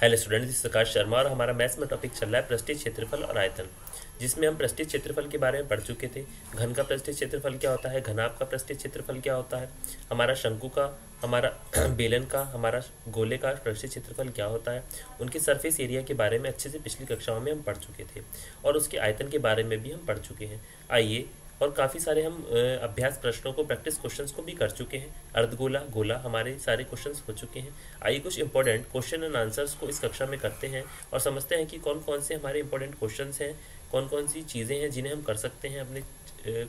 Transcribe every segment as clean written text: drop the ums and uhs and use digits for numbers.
Hello student, this Prakash Sharma और हमारा maths में टॉपिक चल रहा है पृष्ठीय क्षेत्रफल और आयतन, जिसमें हम पृष्ठीय क्षेत्रफल के बारे में पढ़ चुके थे। घन का पृष्ठीय क्षेत्रफल क्या होता है, घनाभ का पृष्ठीय क्षेत्रफल क्या होता है, हमारा शंकु का, हमारा बेलन का, हमारा गोले का पृष्ठीय क्षेत्रफल क्या होता है, उनके सरफेस एरिया के बारे में अच्छे से पिछली कक्षाओं में हम पढ़ चुके थे और उसके आयतन के बारे में भी हम पढ़ चुके हैं। आइए, और काफ़ी सारे हम अभ्यास प्रश्नों को, प्रैक्टिस क्वेश्चंस को भी कर चुके हैं। अर्धगोला, गोला, हमारे सारे क्वेश्चंस हो चुके हैं। आइए कुछ इंपॉर्टेंट क्वेश्चन एंड आंसर्स को इस कक्षा में करते हैं और समझते हैं कि कौन कौन से हमारे इंपॉर्टेंट क्वेश्चंस हैं, कौन कौन सी चीज़ें हैं जिन्हें हम कर सकते हैं अपने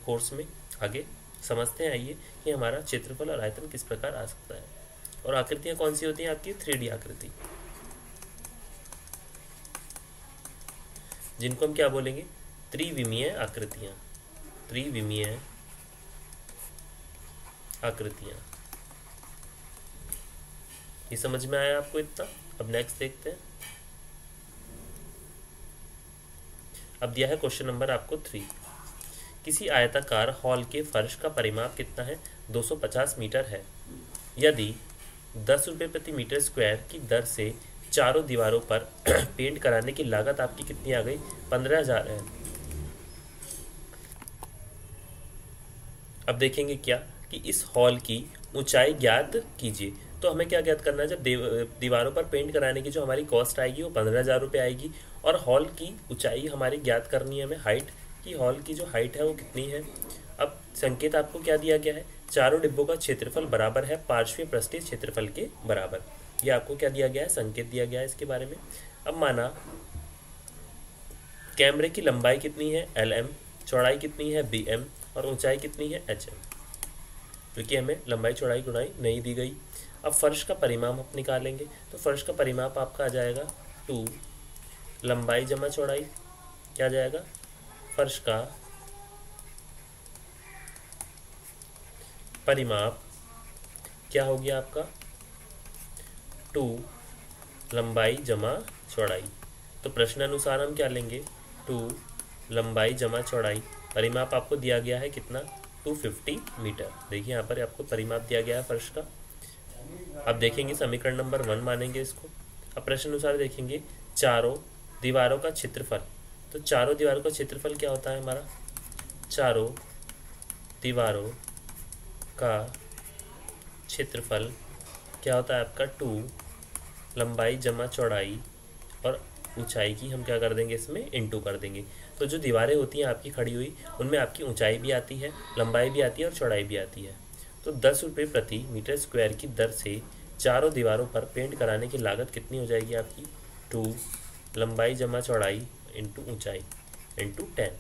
कोर्स में। आगे समझते हैं आइए कि हमारा क्षेत्रफल और आयतन किस प्रकार आ सकता है। और आकृतियाँ कौन सी होती हैं आपकी? 3D आकृति, जिनको हम क्या बोलेंगे? त्रिविमीय आकृतियाँ। त्रिविमीय आकृतियाँ, ये समझ में आया आपको इतना? अब नेक्स्ट देखते हैं। अब दिया है क्वेश्चन नंबर आपको 3। किसी आयताकार हॉल के फर्श का परिमाप कितना है? 250 मीटर है। यदि 10 रुपये प्रति मीटर स्क्वायर की दर से चारों दीवारों पर पेंट कराने की लागत आपकी कितनी आ गई? 15,000 है। अब देखेंगे क्या कि इस हॉल की ऊंचाई ज्ञात कीजिए। तो हमें क्या ज्ञात करना है? जब दीवारों पर पेंट कराने की जो हमारी कॉस्ट आएगी वो 15,000 रुपये आएगी और हॉल की ऊंचाई हमारी ज्ञात करनी है हमें, हाइट की, हॉल की जो हाइट है वो कितनी है। अब संकेत आपको क्या दिया गया है? चारों डिब्बों का क्षेत्रफल बराबर है पार्श्वीय पृष्ठीय क्षेत्रफल के बराबर। ये आपको क्या दिया गया है? संकेत दिया गया है इसके बारे में। अब माना कैमरे की लंबाई कितनी है? LM, चौड़ाई कितनी है? BM और ऊंचाई कितनी है? HM, क्योंकि हमें लंबाई चौड़ाई गुणाई नहीं दी गई। अब फर्श का परिमाप आप निकालेंगे तो फर्श का परिमाप आपका आ जाएगा 2 लंबाई जमा चौड़ाई। क्या आ जाएगा? फर्श का परिमाप क्या हो गया आपका? 2 लंबाई जमा चौड़ाई। तो प्रश्नानुसार हम क्या लेंगे? 2 लंबाई जमा चौड़ाई। परिमाप आपको दिया गया है कितना? 250 मीटर। देखिए यहाँ पर आपको परिमाप दिया गया है फर्श का। अब देखेंगे समीकरण नंबर 1 मानेंगे इसको। अब प्रश्न अनुसार देखेंगे चारों दीवारों का क्षेत्रफल। तो चारों दीवारों का क्षेत्रफल क्या होता है हमारा? चारों दीवारों का क्षेत्रफल क्या होता है आपका? 2 लंबाई जमा चौड़ाई और ऊंचाई की हम क्या कर देंगे? इसमें इंटू कर देंगे। तो जो दीवारें होती हैं आपकी खड़ी हुई, उनमें आपकी ऊंचाई भी आती है, लंबाई भी आती है और चौड़ाई भी आती है। तो 10 रुपये प्रति मीटर स्क्वायर की दर से चारों दीवारों पर पेंट कराने की लागत कितनी हो जाएगी आपकी? 2 लंबाई जमा चौड़ाई इंटू ऊंचाई इंटू 10।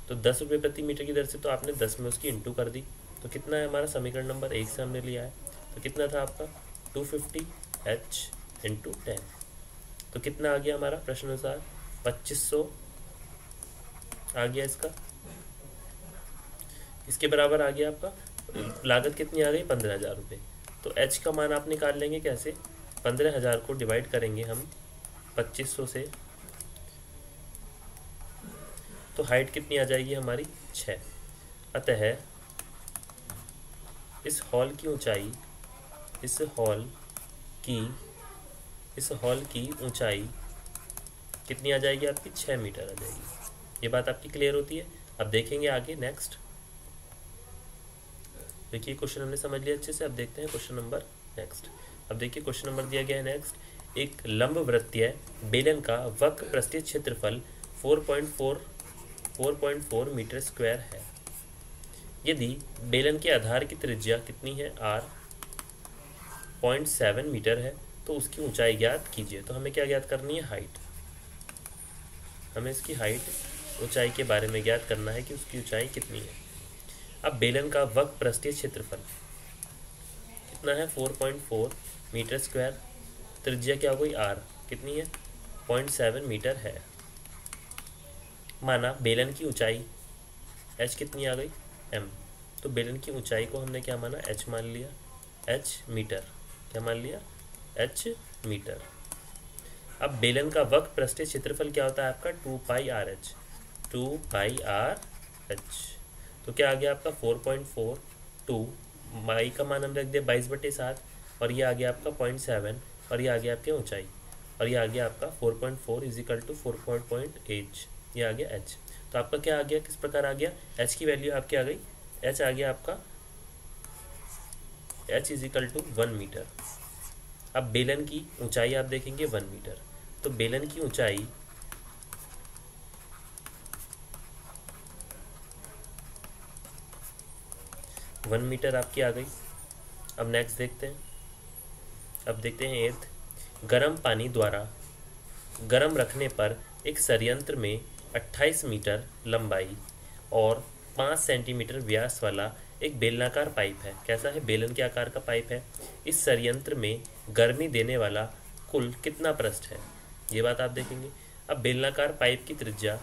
तो 10 रुपये प्रति मीटर की दर से तो आपने 10 में उसकी इंटू कर दी। तो कितना है हमारा? समीकरण नंबर 1 से हमने लिया है। तो कितना था आपका? 250H into 10। तो कितना आ गया हमारा प्रश्न अनुसार? 2500 आ गया इसका। इसके बराबर आ गया आपका। लागत कितनी आ गई? 15,000 रुपये। तो H का मान आप निकाल लेंगे कैसे? 15,000 को डिवाइड करेंगे हम 2500 से, तो हाइट कितनी आ जाएगी हमारी? 6। अतः इस हॉल की ऊंचाई, इस हॉल की ऊंचाई कितनी आ जाएगी आपकी? 6 मीटर आ जाएगी। ये बात आपकी क्लियर होती है? अब देखेंगे आगे नेक्स्ट। देखिए क्वेश्चन हमने समझ लिया अच्छे से। अब देखते हैं क्वेश्चन नंबर नेक्स्ट। अब देखिए क्वेश्चन नंबर दिया गया है नेक्स्ट। एक लंबवृत्तीय बेलन का वक्र पृष्ठीय क्षेत्रफल 4.4 मीटर स्क्वायर है। यदि बेलन के आधार की त्रिज्या कितनी है? R 0.7 मीटर है, तो उसकी ऊंचाई ज्ञात कीजिए। तो हमें क्या ज्ञात करनी है? हाइट। हमें इसकी हाइट, ऊंचाई के बारे में ज्ञात करना है कि उसकी ऊंचाई कितनी है। अब बेलन का वक्र पृष्ठीय क्षेत्रफल कितना है? 4.4 मीटर स्क्वायर। त्रिज्या क्या हो गई? R कितनी है? 0.7 मीटर है। माना बेलन की ऊंचाई H कितनी आ गई? M। तो बेलन की ऊंचाई को हमने क्या माना? H मान लिया। H metre. क्या मान लिया? H metre. अब बेलन का वक्र पृष्ठीय क्षेत्रफल क्या होता है आपका? 2πRH। 2πRH। तो क्या आ गया आपका? 4.42, माई का मान हम रख दिया 22/7 और ये आ गया आपका 0.7 और ये आ गया आपकी ऊंचाई। और ये आ गया आपका 4.4 इज इक्वल टू 4.8, ये आ गया एच। तो आपका क्या आ गया, किस प्रकार आ गया, एच की वैल्यू आपकी आ गई, एच आ गया आपका H is equal to 1 metre. अब बेलन की ऊंचाई आप देखेंगे 1 मीटर, तो बेलन की ऊंचाई 1 मीटर आपकी आ गई। अब नेक्स्ट देखते हैं, अब देखते हैं 8th, गर्म पानी द्वारा गर्म रखने पर एक संयंत्र में 28 मीटर लंबाई और 5 सेंटीमीटर व्यास वाला एक बेलनाकार पाइप है। कैसा है, बेलन के आकार का पाइप है। इस संयंत्र में गर्मी देने वाला कुल कितना पृष्ठ है, ये बात आप देखेंगे। अब बेलनाकार पाइप की त्रिज्या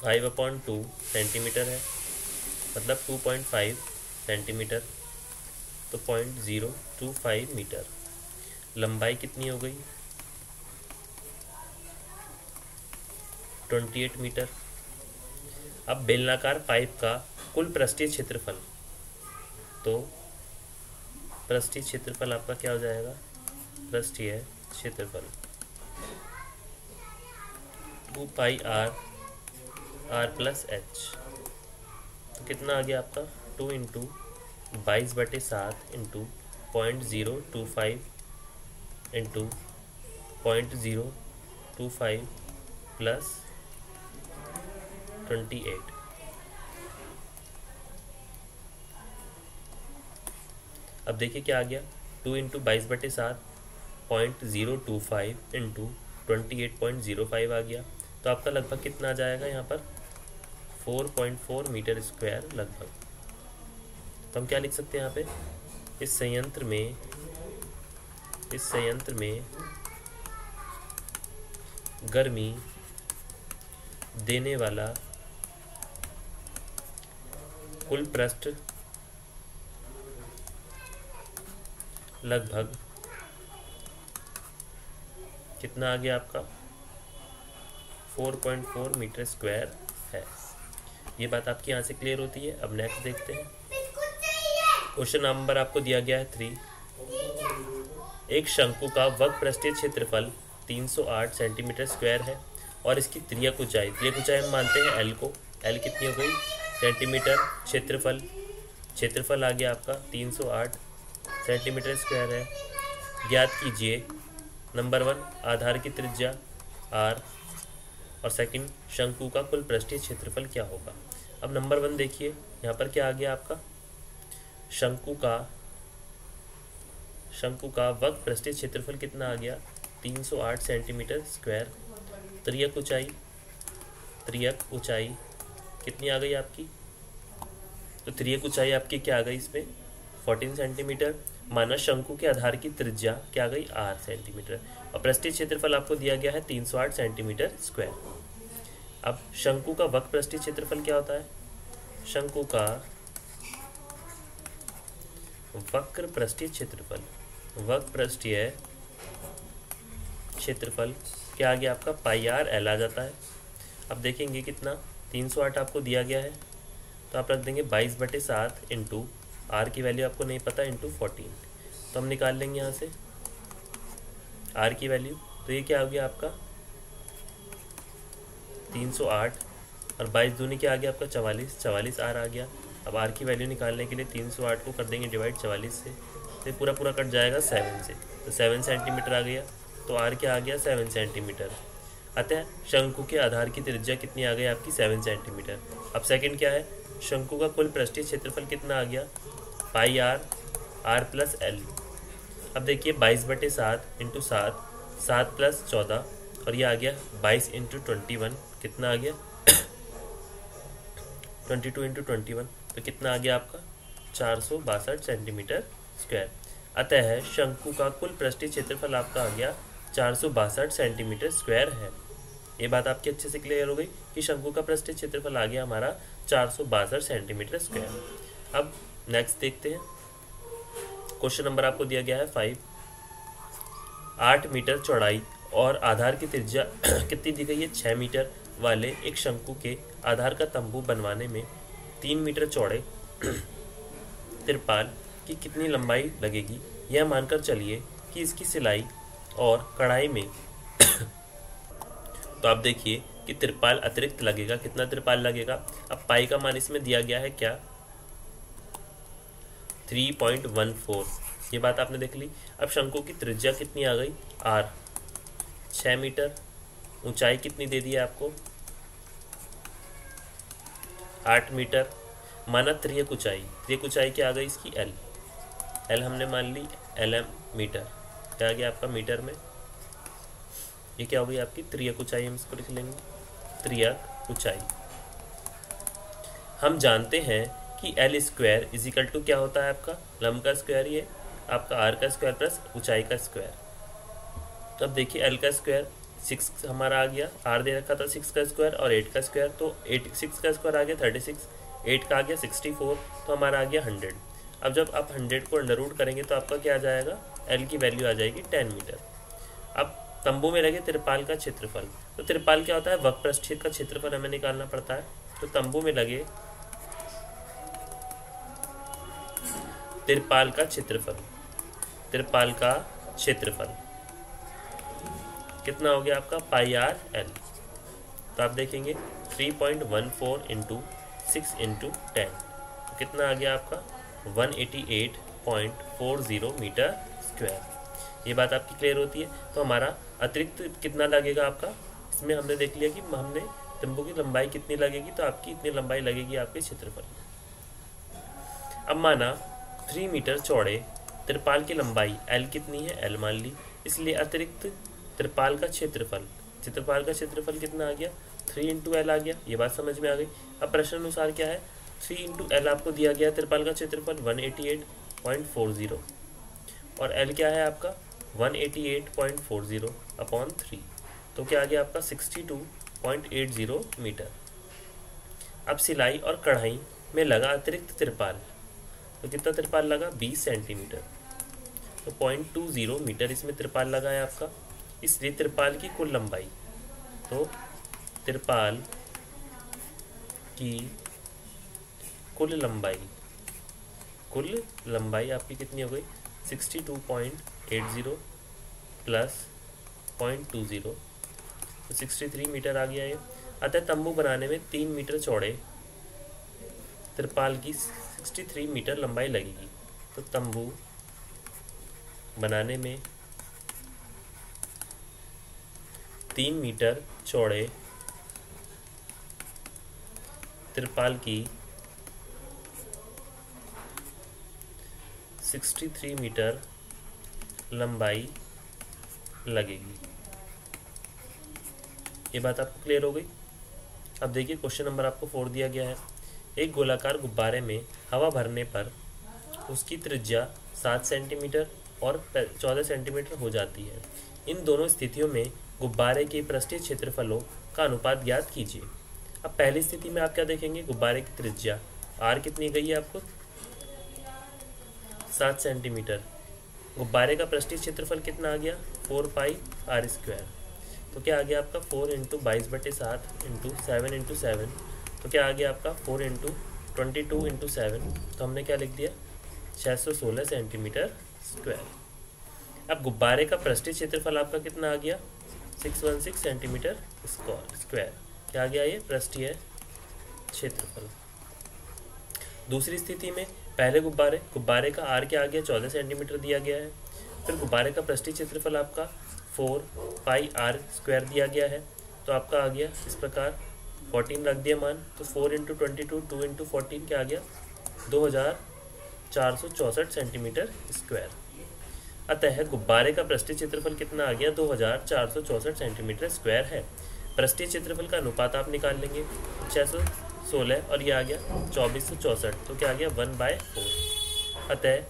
5/2 सेंटीमीटर है, मतलब 2.5 सेंटीमीटर, तो 0.025 मीटर। लंबाई कितनी हो गई, 28 मीटर। अब बेलनाकार पाइप का कुल पृष्ठीय क्षेत्रफल, तो पृष्ठीय क्षेत्रफल आपका क्या हो जाएगा, पृष्ठीय क्षेत्रफल 2πr r प्लस एच, तो कितना आ गया आपका 2 इंटू 22/7 इंटू 0.025 इंटू 0.025 प्लस 28। अब देखिए क्या आ गया, 2 इंटू 22/7 0.025 इंटू 28.05 आ गया। तो आपका लगभग कितना आ जाएगा यहाँ पर 4.4 मीटर स्क्वायर लगभग। तो हम क्या लिख सकते हैं यहाँ पे, इस संयंत्र में गर्मी देने वाला कुल पृष्ठ लगभग कितना आ गया आपका 4.4 मीटर स्क्वायर है। ये बात आपकी यहाँ से क्लियर होती है। अब नेक्स्ट देखते हैं, क्वेश्चन नंबर आपको दिया गया है 3। एक शंकु का वक्र पृष्ठीय क्षेत्रफल 308 सेंटीमीटर स्क्वायर है और इसकी त्रियक ऊंचाई हम मानते हैं एल को, एल कितनी हो गई सेंटीमीटर, क्षेत्रफल आ गया आपका 308 सेंटीमीटर स्क्वायर है। ज्ञात कीजिए नंबर 1 आधार की त्रिज्या r और सेकंड शंकु का कुल पृष्ठीय क्षेत्रफल क्या होगा। अब नंबर 1 देखिए, यहाँ पर क्या आ गया आपका शंकु का वक्र पृष्ठीय क्षेत्रफल कितना आ गया 308 सेंटीमीटर स्क्वायर। त्रियक ऊंचाई कितनी आ गई आपकी, तो त्रियक ऊंचाई आपकी क्या आ गई इसमें 14 सेंटीमीटर, माना शंकु के आधार की त्रिज्या क्या आ गई r सेंटीमीटर और पृष्ठीय क्षेत्रफल आपको दिया गया है 308 सेंटीमीटर स्क्वायर। अब शंकु का वक्र पृष्ठीय क्षेत्रफल क्या होता है, शंकु का वक्र पृष्ठीय क्षेत्रफल क्या आ गया आपका πr l आ जाता है। अब देखेंगे कितना 308 आपको दिया गया है, तो आप रख देंगे 22/7 इंटू r की वैल्यू आपको नहीं पता इंटू 14, तो हम निकाल लेंगे यहाँ से r की वैल्यू। तो ये क्या हो गया आपका 308 और 22 दूनी क्या आ गया आपका 44 r आ गया। अब r की वैल्यू निकालने के लिए 308 को कर देंगे डिवाइड 44 से, तो ये पूरा कट जाएगा 7 से, तो 7 सेंटीमीटर आ गया। तो r क्या आ गया 7 सेंटीमीटर। अतः शंकु के आधार की त्रिज्या कितनी आ गई आपकी 7 सेंटीमीटर। अब सेकंड क्या है, शंकु का कुल पृष्ठीय क्षेत्रफल कितना आ गया πr r प्लस l। अब देखिए 22/7 इंटू 7 प्लस 14 और ये आ गया 22 इंटू 21 कितना आ गया 22 इंटू 21, तो कितना आ गया आपका 462 सेंटीमीटर स्क्वायर। अतः शंकु का कुल पृष्ठीय क्षेत्रफल आपका आ गया 462 सेंटीमीटर स्क्वायर है। ये बात आपकी अच्छे से क्लियर हो गई कि शंकु का पृष्ठीय क्षेत्रफल आ गया हमारा 462 सेंटीमीटर स्क्वायर। अब नेक्स्ट देखते हैं, क्वेश्चन नंबर आपको दिया गया है 5। 8 मीटर चौड़ाई और आधार की त्रिज्या कितनी दी गई है 6 मीटर वाले एक शंकु के आधार का तंबू बनवाने में 3 मीटर चौड़े तिरपाल कि कितनी लंबाई लगेगी, यह मानकर चलिए कि इसकी सिलाई और कढ़ाई में तो आप देखिए कि तिरपाल अतिरिक्त लगेगा। कितना तिरपाल लगेगा? अब पाई का मान इसमें दिया गया है क्या? 3.14। ये बात आपने देख ली। अब शंकु की त्रिज्या कितनी आ गई? r 6 metre. ऊंचाई कितनी दे दी है आपको? 8 मीटर। माना त्रियक ऊंचाई, त्रियक ऊंचाई क्या आ गई इसकी? l। l हमने मान ली lm मीटर। क्या आ गया आपका मीटर में? ये क्या हो गई आपकी त्रियक ऊंचाई, हम इसको लिख लेंगे त्रियक ऊंचाई। हम जानते हैं कि एल स्क्वायर इजिकल टू क्या होता है आपका? लंब का स्क्वायर, ये आपका आर का स्क्वायर प्लस ऊंचाई का स्क्वायर। तो अब देखिए एल का स्क्वायर 6 हमारा आ गया, आर दे रखा था 6 का स्क्वायर और 8 का स्क्वायर, तो 6 का स्क्वायर आ गया 36, 8 का आ गया 64, तो हमारा आ गया 100। अब जब आप 100 को अंडर रूट करेंगे तो आपका क्या आ जाएगा? एल की वैल्यू आ जाएगी 10 मीटर। अब तंबू में लगे तिरपाल का क्षेत्रफल, तो तिरपाल क्या होता है? वक्र का क्षेत्रफल हमें निकालना पड़ता है। तो तंबू में लगे तिरपाल का क्षेत्रफल, तिरपाल का क्षेत्रफल कितना हो गया आपका? पाई आर एल। तो आप देखेंगे 3.14 इंटू 6 इंटू 10, तो कितना आ गया आपका? 188.40 मीटर स्क्वायर। ये बात आपकी क्लियर होती है। तो हमारा अतिरिक्त कितना लगेगा आपका? इसमें हमने देख लिया कि हमने तंबू की लंबाई कितनी लगेगी, तो आपकी इतनी लंबाई लगेगी आपके क्षेत्रफल में। अब माना 3 मीटर चौड़े तिरपाल की लंबाई एल कितनी है? एल मान ली, इसलिए अतिरिक्त तिरपाल का क्षेत्रफल, क्षेत्रफल का क्षेत्रफल कितना आ गया? 3 इंटू एल आ गया। ये बात समझ में आ गई। अब प्रश्न अनुसार क्या है? 3 इंटू एल आपको दिया गया, तिरपाल का क्षेत्रफल 188.40 और एल क्या है आपका? 188.40 अपॉन 3, तो क्या आ गया आपका? 62.80 मीटर। अब सिलाई और कढ़ाई में लगा अतिरिक्त तिरपाल, तो कितना तिरपाल लगा? 20 सेंटीमीटर, तो 0.20 मीटर इसमें तिरपाल लगा है आपका। इसलिए तिरपाल की कुल लंबाई, तो तिरपाल की कुल लंबाई आपकी कितनी हो गई? 62.80 प्लस 0.20, तो 63 मीटर आ गया ये। अतः तंबू बनाने में 3 मीटर चौड़े तिरपाल की 63 मीटर लंबाई लगेगी। तो तंबू बनाने में 3 मीटर चौड़े तिरपाल की 63 मीटर लंबाई लगेगी। ये बात आपको क्लियर हो गई। अब देखिए क्वेश्चन नंबर आपको 4 दिया गया है। एक गोलाकार गुब्बारे में हवा भरने पर उसकी त्रिज्या 7 सेंटीमीटर और 14 सेंटीमीटर हो जाती है। इन दोनों स्थितियों में गुब्बारे के पृष्ठीय क्षेत्रफलों का अनुपात ज्ञात कीजिए। अब पहली स्थिति में आप क्या देखेंगे? गुब्बारे की त्रिज्या आर कितनी गई है आपको? 7 सेंटीमीटर। गुब्बारे का पृष्ठीय क्षेत्रफल कितना आ गया? 4 पाई आर स्क्वायर। तो क्या आ गया आपका? 4 इंटू 22/7 इंटू 7 इंटू 7, तो क्या आ गया आपका? 4 इंटू 22 इंटू 7, तो हमने क्या लिख दिया? 616 सेंटीमीटर स्क्वायर। अब गुब्बारे का पृष्ठीय क्षेत्रफल आपका कितना आ गया? 616 सेंटीमीटर स्क्वायर। क्या आ गया? ये पृष्ठीय क्षेत्रफल। दूसरी स्थिति में पहले गुब्बारे का आर क्या आ गया? 14 सेंटीमीटर दिया गया है। फिर गुब्बारे का पृष्ठीय क्षेत्रफल आपका 4 पाई आर स्क्वायर दिया गया है, तो आपका आ गया इस प्रकार 14 रख दिया मान, तो 4 इंटू 22 2 इंटू 14 क्या आ गया? 2464 सेंटीमीटर स्क्वायर। अतः गुब्बारे का पृष्ठीय क्षेत्रफल कितना आ गया? 2464 सेंटीमीटर स्क्वायर है। पृष्ठीय क्षेत्रफल का अनुपात आप निकाल लेंगे, 616 और ये आ गया 2464, तो क्या आ गया? 1/4। अतः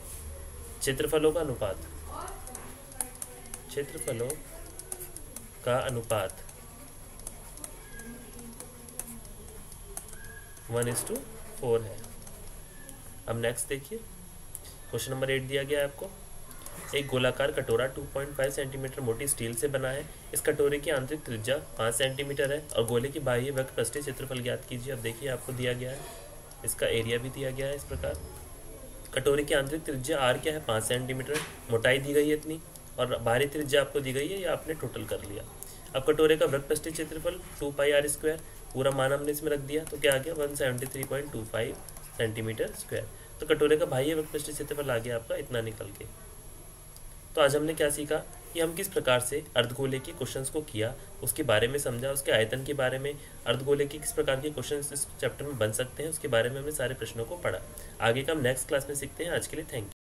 क्षेत्रफलों का अनुपात 1:4 है। अब नेक्स्ट देखिए क्वेश्चन नंबर 8 दिया गया है आपको। एक गोलाकार कटोरा 2.5 सेंटीमीटर मोटी स्टील से बना है। इस कटोरे की आंतरिक त्रिज्या 5 सेंटीमीटर है और गोले की बाह्य वक्र पृष्ठीय क्षेत्रफल ज्ञात कीजिए। अब देखिए आपको दिया गया है, इसका एरिया भी दिया गया है इस प्रकार। कटोरे की आंतरिक त्रिज्या आर क्या है, 5 सेंटीमीटर, मोटाई दी गई है इतनी, और बाहरी त्रिज्या आपको दी गई है, ये आपने टोटल कर लिया। अब कटोरे का वृत्तपृष्ठीय क्षेत्रफल 2πr², पूरा मान हमने इसमें रख दिया, तो क्या आ गया 173.25 सेंटीमीटर स्क्वायर। तो कटोरे का बाह्य वृत्तपृष्ठीय क्षेत्रफल आ गया आपका इतना निकल के। तो आज हमने क्या सीखा कि हम किस प्रकार से अर्धगोले के क्वेश्चंस को किया, उसके बारे में समझा, उसके आयतन के बारे में, अर्धगोले के किस प्रकार के क्वेश्चंस इस चैप्टर में बन सकते हैं, उसके बारे में हमने सारे प्रश्नों को पढ़ा। आगे का हम नेक्स्ट क्लास में सीखते हैं। आज के लिए थैंक यू।